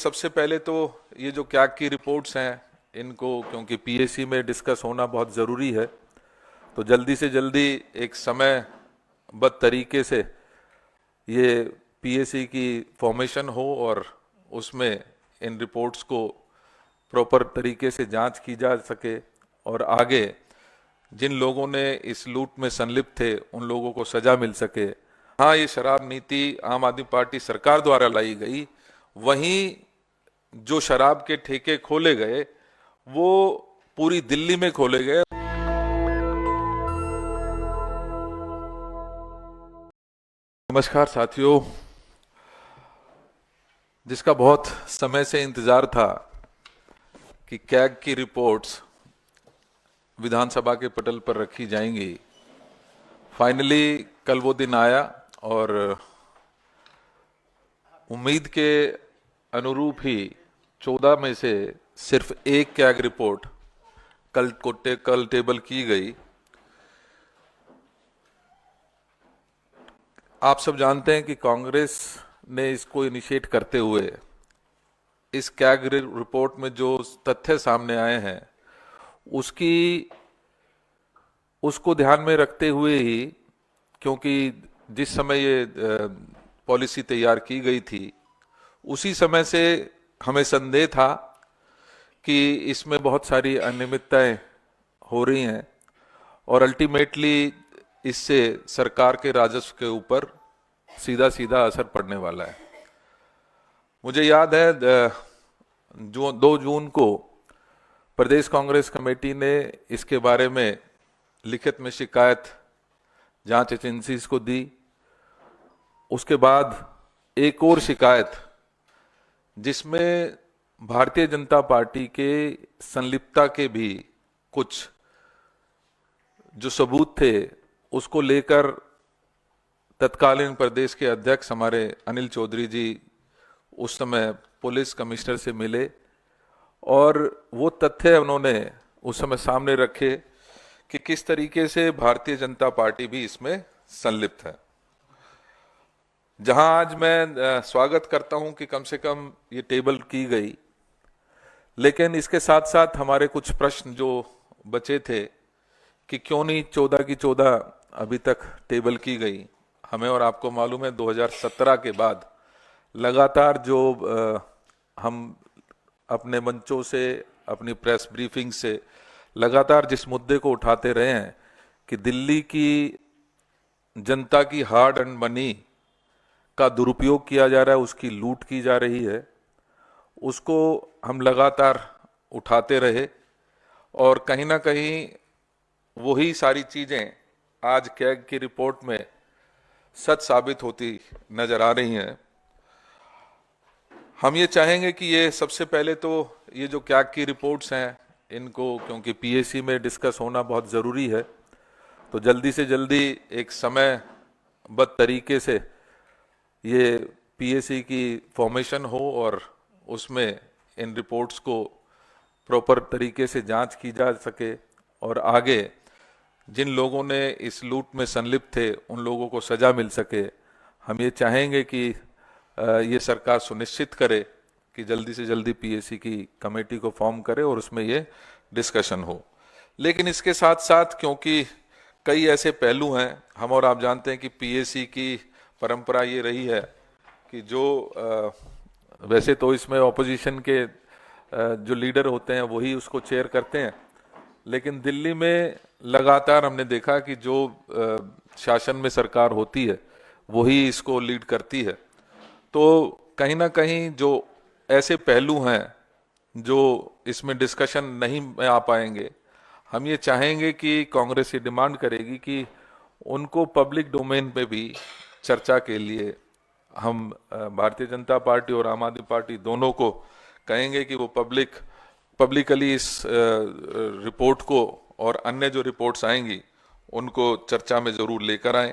सबसे पहले तो ये जो कैग की रिपोर्ट्स हैं इनको क्योंकि पीएसी में डिस्कस होना बहुत ज़रूरी है, तो जल्दी से जल्दी एक समयबद्ध तरीके से ये पीएसी की फॉर्मेशन हो और उसमें इन रिपोर्ट्स को प्रॉपर तरीके से जांच की जा सके और आगे जिन लोगों ने इस लूट में संलिप्त थे उन लोगों को सजा मिल सके। हाँ, ये शराब नीति आम आदमी पार्टी सरकार द्वारा लाई गई, वहीं जो शराब के ठेके खोले गए वो पूरी दिल्ली में खोले गए। नमस्कार साथियों, जिसका बहुत समय से इंतजार था कि कैग की रिपोर्ट्स विधानसभा के पटल पर रखी जाएंगी, फाइनली कल वो दिन आया और उम्मीद के अनुरूप ही 14 में से सिर्फ एक कैग रिपोर्ट कल टेबल की गई। आप सब जानते हैं कि कांग्रेस ने इसको इनिशिएट करते हुए इस कैग रिपोर्ट में जो तथ्य सामने आए हैं उसको ध्यान में रखते हुए ही, क्योंकि जिस समय ये पॉलिसी तैयार की गई थी उसी समय से हमें संदेह था कि इसमें बहुत सारी अनियमितताएं हो रही हैं और अल्टीमेटली इससे सरकार के राजस्व के ऊपर सीधा सीधा असर पड़ने वाला है। मुझे याद है 2 जून को प्रदेश कांग्रेस कमेटी ने इसके बारे में लिखित में शिकायत जांच एजेंसीज को दी। उसके बाद एक और शिकायत जिसमें भारतीय जनता पार्टी के संलिप्तता के भी कुछ जो सबूत थे उसको लेकर तत्कालीन प्रदेश के अध्यक्ष हमारे अनिल चौधरी जी उस समय पुलिस कमिश्नर से मिले और वो तथ्य उन्होंने उस समय सामने रखे कि किस तरीके से भारतीय जनता पार्टी भी इसमें संलिप्त है। जहां आज मैं स्वागत करता हूं कि कम से कम ये टेबल की गई, लेकिन इसके साथ साथ हमारे कुछ प्रश्न जो बचे थे कि क्यों नहीं 14 की 14 अभी तक टेबल की गई। हमें और आपको मालूम है 2017 के बाद लगातार जो हम अपने मंचों से, अपनी प्रेस ब्रीफिंग से लगातार जिस मुद्दे को उठाते रहे हैं कि दिल्ली की जनता की हार्ड एंड मनी का दुरुपयोग किया जा रहा है, उसकी लूट की जा रही है, उसको हम लगातार उठाते रहे और कहीं ना कहीं वही सारी चीजें आज कैग की रिपोर्ट में सच साबित होती नजर आ रही हैं। हम ये चाहेंगे कि ये सबसे पहले तो ये जो कैग की रिपोर्ट्स हैं इनको क्योंकि पीएसी में डिस्कस होना बहुत ज़रूरी है, तो जल्दी से जल्दी एक समयबद्ध तरीके से ये पीएसी की फॉर्मेशन हो और उसमें इन रिपोर्ट्स को प्रॉपर तरीके से जांच की जा सके और आगे जिन लोगों ने इस लूट में संलिप्त थे उन लोगों को सजा मिल सके। हम ये चाहेंगे कि ये सरकार सुनिश्चित करे कि जल्दी से जल्दी पीएसी की कमेटी को फॉर्म करे और उसमें ये डिस्कशन हो। लेकिन इसके साथ साथ क्योंकि कई ऐसे पहलू हैं, हम और आप जानते हैं कि पीएसी की परंपरा ये रही है कि जो वैसे तो इसमें ऑपोजिशन के जो लीडर होते हैं वही उसको चेयर करते हैं, लेकिन दिल्ली में लगातार हमने देखा कि जो शासन में सरकार होती है वही इसको लीड करती है। तो कहीं ना कहीं जो ऐसे पहलू हैं जो इसमें डिस्कशन नहीं में आ पाएंगे, हम ये चाहेंगे कि कांग्रेस ये डिमांड करेगी कि उनको पब्लिक डोमेन पे भी चर्चा के लिए हम भारतीय जनता पार्टी और आम आदमी पार्टी दोनों को कहेंगे कि वो पब्लिकली इस रिपोर्ट को और अन्य जो रिपोर्ट्स आएंगी उनको चर्चा में जरूर लेकर आएं।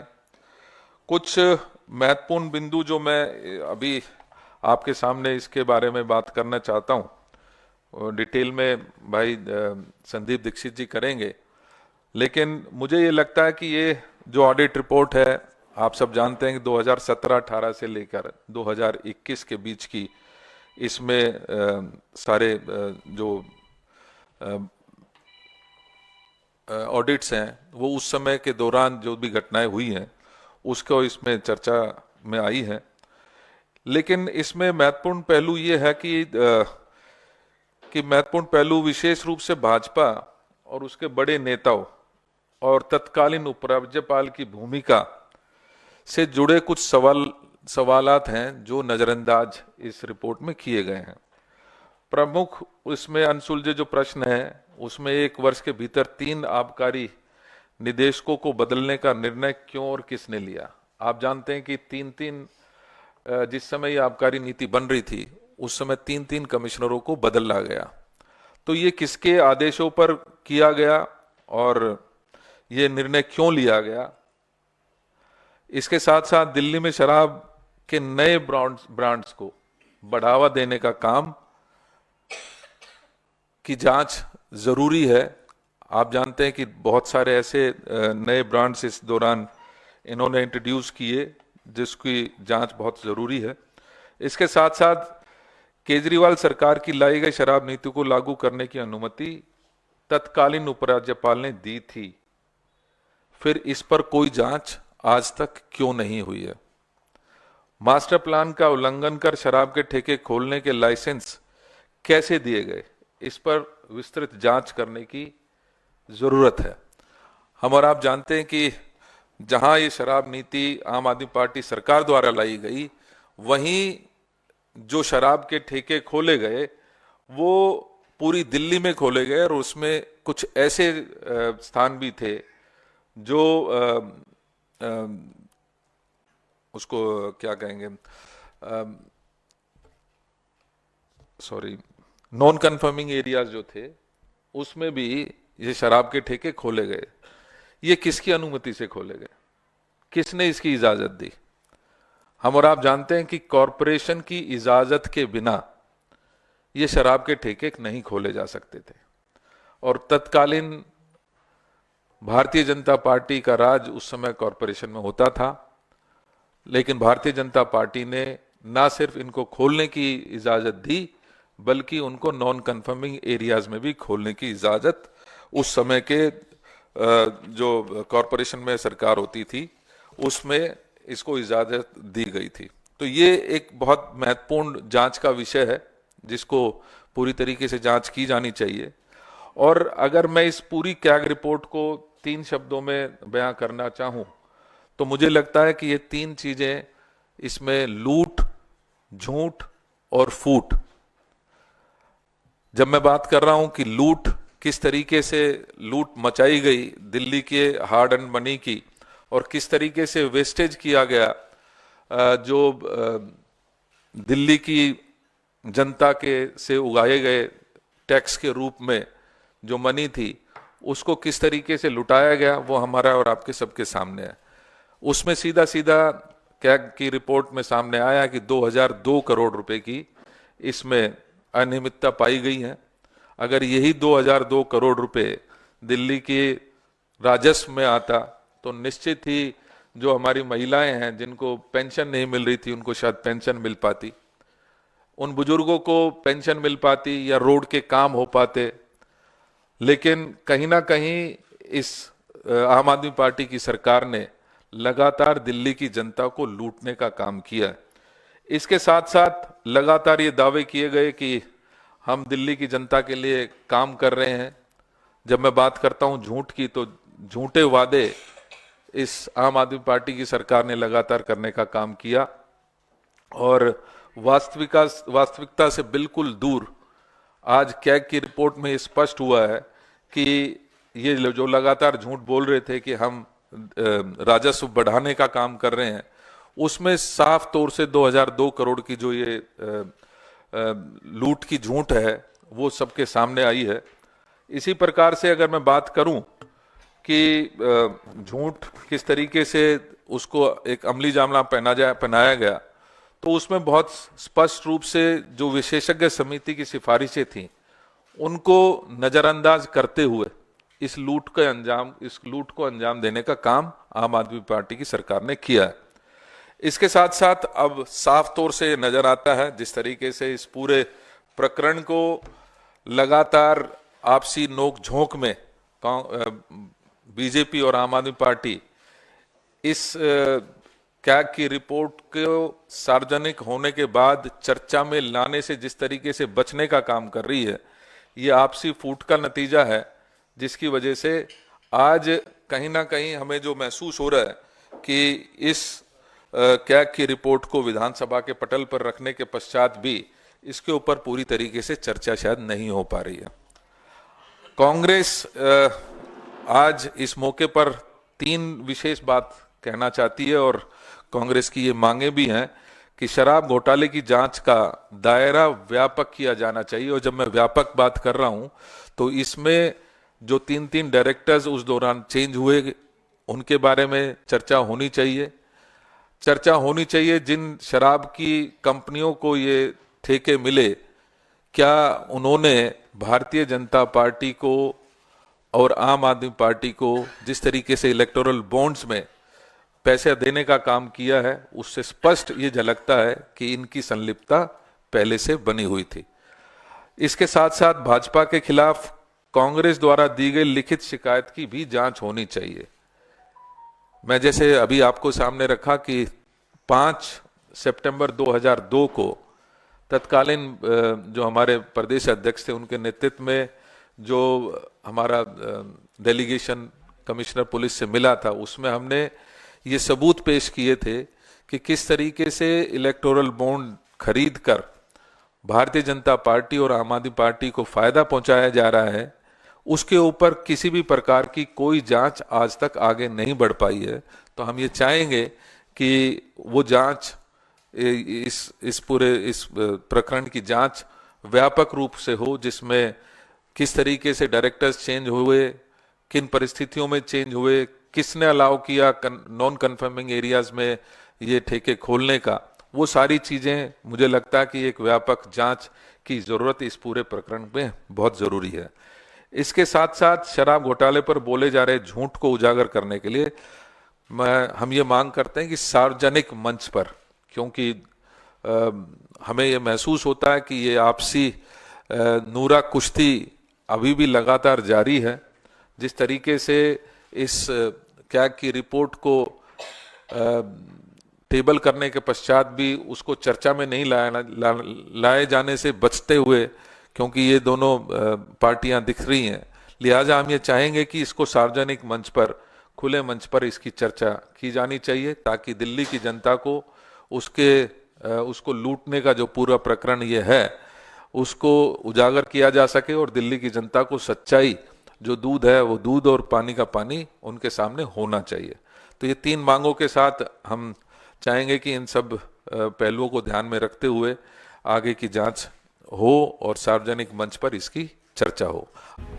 कुछ महत्वपूर्ण बिंदु जो मैं अभी आपके सामने इसके बारे में बात करना चाहता हूं, डिटेल में भाई संदीप दीक्षित जी करेंगे, लेकिन मुझे ये लगता है कि ये जो ऑडिट रिपोर्ट है, आप सब जानते हैं कि 2017-18 से लेकर 2021 के बीच की इसमें सारे जो ऑडिट्स हैं वो उस समय के दौरान जो भी घटनाएं हुई हैं उसको इसमें चर्चा में आई है। लेकिन इसमें महत्वपूर्ण पहलू ये है कि महत्वपूर्ण पहलू विशेष रूप से भाजपा और उसके बड़े नेताओं और तत्कालीन उपराज्यपाल की भूमिका से जुड़े कुछ सवालात हैं जो नजरअंदाज इस रिपोर्ट में किए गए हैं। प्रमुख इसमें अनसुलझे जो प्रश्न है उसमें 1 वर्ष के भीतर 3 आबकारी निदेशकों को बदलने का निर्णय क्यों और किसने लिया। आप जानते हैं कि 3-3 जिस समय ये आबकारी नीति बन रही थी उस समय 3-3 कमिश्नरों को बदला गया। तो ये किसके आदेशों पर किया गया और ये निर्णय क्यों लिया गया। इसके साथ साथ दिल्ली में शराब के नए ब्रांड्स को बढ़ावा देने का काम की जांच जरूरी है। आप जानते हैं कि बहुत सारे ऐसे नए ब्रांड्स इस दौरान इन्होंने इंट्रोड्यूस किए जिसकी जांच बहुत जरूरी है। इसके साथ साथ केजरीवाल सरकार की लाई गई शराब नीति को लागू करने की अनुमति तत्कालीन उपराज्यपाल ने दी थी, फिर इस पर कोई जांच आज तक क्यों नहीं हुई है। मास्टर प्लान का उल्लंघन कर शराब के ठेके खोलने के लाइसेंस कैसे दिए गए, इस पर विस्तृत जांच करने की जरूरत है। हम और आप जानते हैं कि जहां ये शराब नीति आम आदमी पार्टी सरकार द्वारा लाई गई, वहीं जो शराब के ठेके खोले गए वो पूरी दिल्ली में खोले गए और उसमें कुछ ऐसे स्थान भी थे जो उसको क्या कहेंगे, नॉन कन्फर्मिंग एरियाज जो थे उसमें भी ये शराब के ठेके खोले गए। ये किसकी अनुमति से खोले गए, किसने इसकी इजाजत दी। हम और आप जानते हैं कि कॉरपोरेशन की इजाजत के बिना ये शराब के ठेके नहीं खोले जा सकते थे और तत्कालीन भारतीय जनता पार्टी का राज उस समय कॉरपोरेशन में होता था। लेकिन भारतीय जनता पार्टी ने ना सिर्फ इनको खोलने की इजाजत दी बल्कि उनको नॉन कन्फर्मिंग एरियाज में भी खोलने की इजाजत उस समय के जो कॉरपोरेशन में सरकार होती थी उसमें इसको इजाजत दी गई थी। तो ये एक बहुत महत्वपूर्ण जांच का विषय है जिसको पूरी तरीके से जांच की जानी चाहिए। और अगर मैं इस पूरी कैग रिपोर्ट को 3 शब्दों में बयां करना चाहूं तो मुझे लगता है कि ये 3 चीजें इसमें लूट, झूठ और फूट। जब मैं बात कर रहा हूं कि लूट, किस तरीके से लूट मचाई गई दिल्ली के हार्ड एंड मनी की और किस तरीके से वेस्टेज किया गया, जो दिल्ली की जनता के से उगाए गए टैक्स के रूप में जो मनी थी उसको किस तरीके से लुटाया गया, वो हमारा और आपके सबके सामने है। उसमें सीधा सीधा कैग की रिपोर्ट में सामने आया कि 2002 करोड़ रुपए की इसमें अनियमितता पाई गई है। अगर यही 2002 करोड़ रुपए दिल्ली के राजस्व में आता तो निश्चित ही जो हमारी महिलाएं हैं जिनको पेंशन नहीं मिल रही थी उनको शायद पेंशन मिल पाती, उन बुजुर्गों को पेंशन मिल पाती या रोड के काम हो पाते। लेकिन कहीं ना कहीं इस आम आदमी पार्टी की सरकार ने लगातार दिल्ली की जनता को लूटने का काम किया। इसके साथ साथ लगातार ये दावे किए गए कि हम दिल्ली की जनता के लिए काम कर रहे हैं। जब मैं बात करता हूं झूठ की तो झूठे वादे इस आम आदमी पार्टी की सरकार ने लगातार करने का काम किया और वास्तविकता से बिल्कुल दूर। आज कैग की रिपोर्ट में स्पष्ट हुआ है कि ये जो लगातार झूठ बोल रहे थे कि हम राजस्व बढ़ाने का काम कर रहे हैं, उसमें साफ तौर से 2002 करोड़ की जो ये लूट की झूठ है वो सबके सामने आई है। इसी प्रकार से अगर मैं बात करूं कि झूठ किस तरीके से उसको एक अमली जामा पहनाया गया, तो उसमें बहुत स्पष्ट रूप से जो विशेषज्ञ समिति की सिफारिशें थी उनको नजरअंदाज करते हुए इस लूट को अंजाम देने का काम आम आदमी पार्टी की सरकार ने किया है। इसके साथ साथ अब साफ तौर से नजर आता है जिस तरीके से इस पूरे प्रकरण को लगातार आपसी नोक झोंक में बीजेपी और आम आदमी पार्टी इस कैग की रिपोर्ट को सार्वजनिक होने के बाद चर्चा में लाने से जिस तरीके से बचने का काम कर रही है, ये आपसी फूट का नतीजा है, जिसकी वजह से आज कहीं ना कहीं हमें जो महसूस हो रहा है कि इस कैग की रिपोर्ट को विधानसभा के पटल पर रखने के पश्चात भी इसके ऊपर पूरी तरीके से चर्चा शायद नहीं हो पा रही है। कांग्रेस आज इस मौके पर 3 विशेष बात कहना चाहती है और कांग्रेस की ये मांगे भी हैं कि शराब घोटाले की जांच का दायरा व्यापक किया जाना चाहिए। और जब मैं व्यापक बात कर रहा हूं तो इसमें जो 3 डायरेक्टर्स उस दौरान चेंज हुए उनके बारे में चर्चा होनी चाहिए। चर्चा होनी चाहिए जिन शराब की कंपनियों को ये ठेके मिले, क्या उन्होंने भारतीय जनता पार्टी को और आम आदमी पार्टी को जिस तरीके से इलेक्टोरल बॉन्ड्स में पैसे देने का काम किया है, उससे स्पष्ट ये झलकता है कि इनकी संलिप्तता पहले से बनी हुई थी। इसके साथ साथ भाजपा के खिलाफ कांग्रेस द्वारा दी गई लिखित शिकायत की भी जांच होनी चाहिए। मैं जैसे अभी आपको सामने रखा कि 5 सितंबर 2002 को तत्कालीन जो हमारे प्रदेश अध्यक्ष थे उनके नेतृत्व में जो हमारा डेलीगेशन कमिश्नर पुलिस से मिला था, उसमें हमने ये सबूत पेश किए थे कि किस तरीके से इलेक्टोरल बॉन्ड खरीद कर भारतीय जनता पार्टी और आम आदमी पार्टी को फायदा पहुंचाया जा रहा है। उसके ऊपर किसी भी प्रकार की कोई जांच आज तक आगे नहीं बढ़ पाई है। तो हम ये चाहेंगे कि वो जांच इस प्रकरण की जांच व्यापक रूप से हो, जिसमें किस तरीके से डायरेक्टर्स चेंज हुए, किन परिस्थितियों में चेंज हुए, किसने अलाउ किया नॉन कन्फर्मिंग एरियाज में ये ठेके खोलने का, वो सारी चीजें मुझे लगता है कि एक व्यापक जांच की जरूरत इस पूरे प्रकरण में बहुत जरूरी है। इसके साथ साथ शराब घोटाले पर बोले जा रहे झूठ को उजागर करने के लिए हम ये मांग करते हैं कि सार्वजनिक मंच पर, क्योंकि हमें ये महसूस होता है कि ये आपसी नूरा कुश्ती अभी भी लगातार जारी है। जिस तरीके से इस कैग की रिपोर्ट को टेबल करने के पश्चात भी उसको चर्चा में नहीं लाए जाने से बचते हुए, क्योंकि ये दोनों पार्टियां दिख रही हैं, लिहाजा हम ये चाहेंगे कि इसको सार्वजनिक मंच पर, खुले मंच पर इसकी चर्चा की जानी चाहिए, ताकि दिल्ली की जनता को उसको लूटने का जो पूरा प्रकरण ये है उसको उजागर किया जा सके और दिल्ली की जनता को सच्चाई, जो दूध है वो दूध और पानी का पानी उनके सामने होना चाहिए। तो ये 3 मांगों के साथ हम चाहेंगे कि इन सब पहलुओं को ध्यान में रखते हुए आगे की जांच हो और सार्वजनिक मंच पर इसकी चर्चा हो।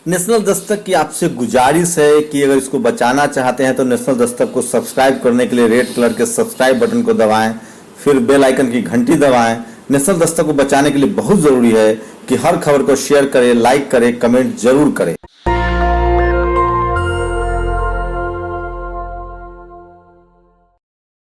नेशनल दस्तक की आपसे गुजारिश है कि अगर इसको बचाना चाहते हैं तो नेशनल दस्तक को सब्सक्राइब करने के लिए रेड कलर के सब्सक्राइब बटन को दबाएं, फिर बेल आइकन की घंटी दबाएं। नेशनल दस्तक को बचाने के लिए बहुत जरूरी है कि हर खबर को शेयर करें, लाइक करें, कमेंट जरूर करें।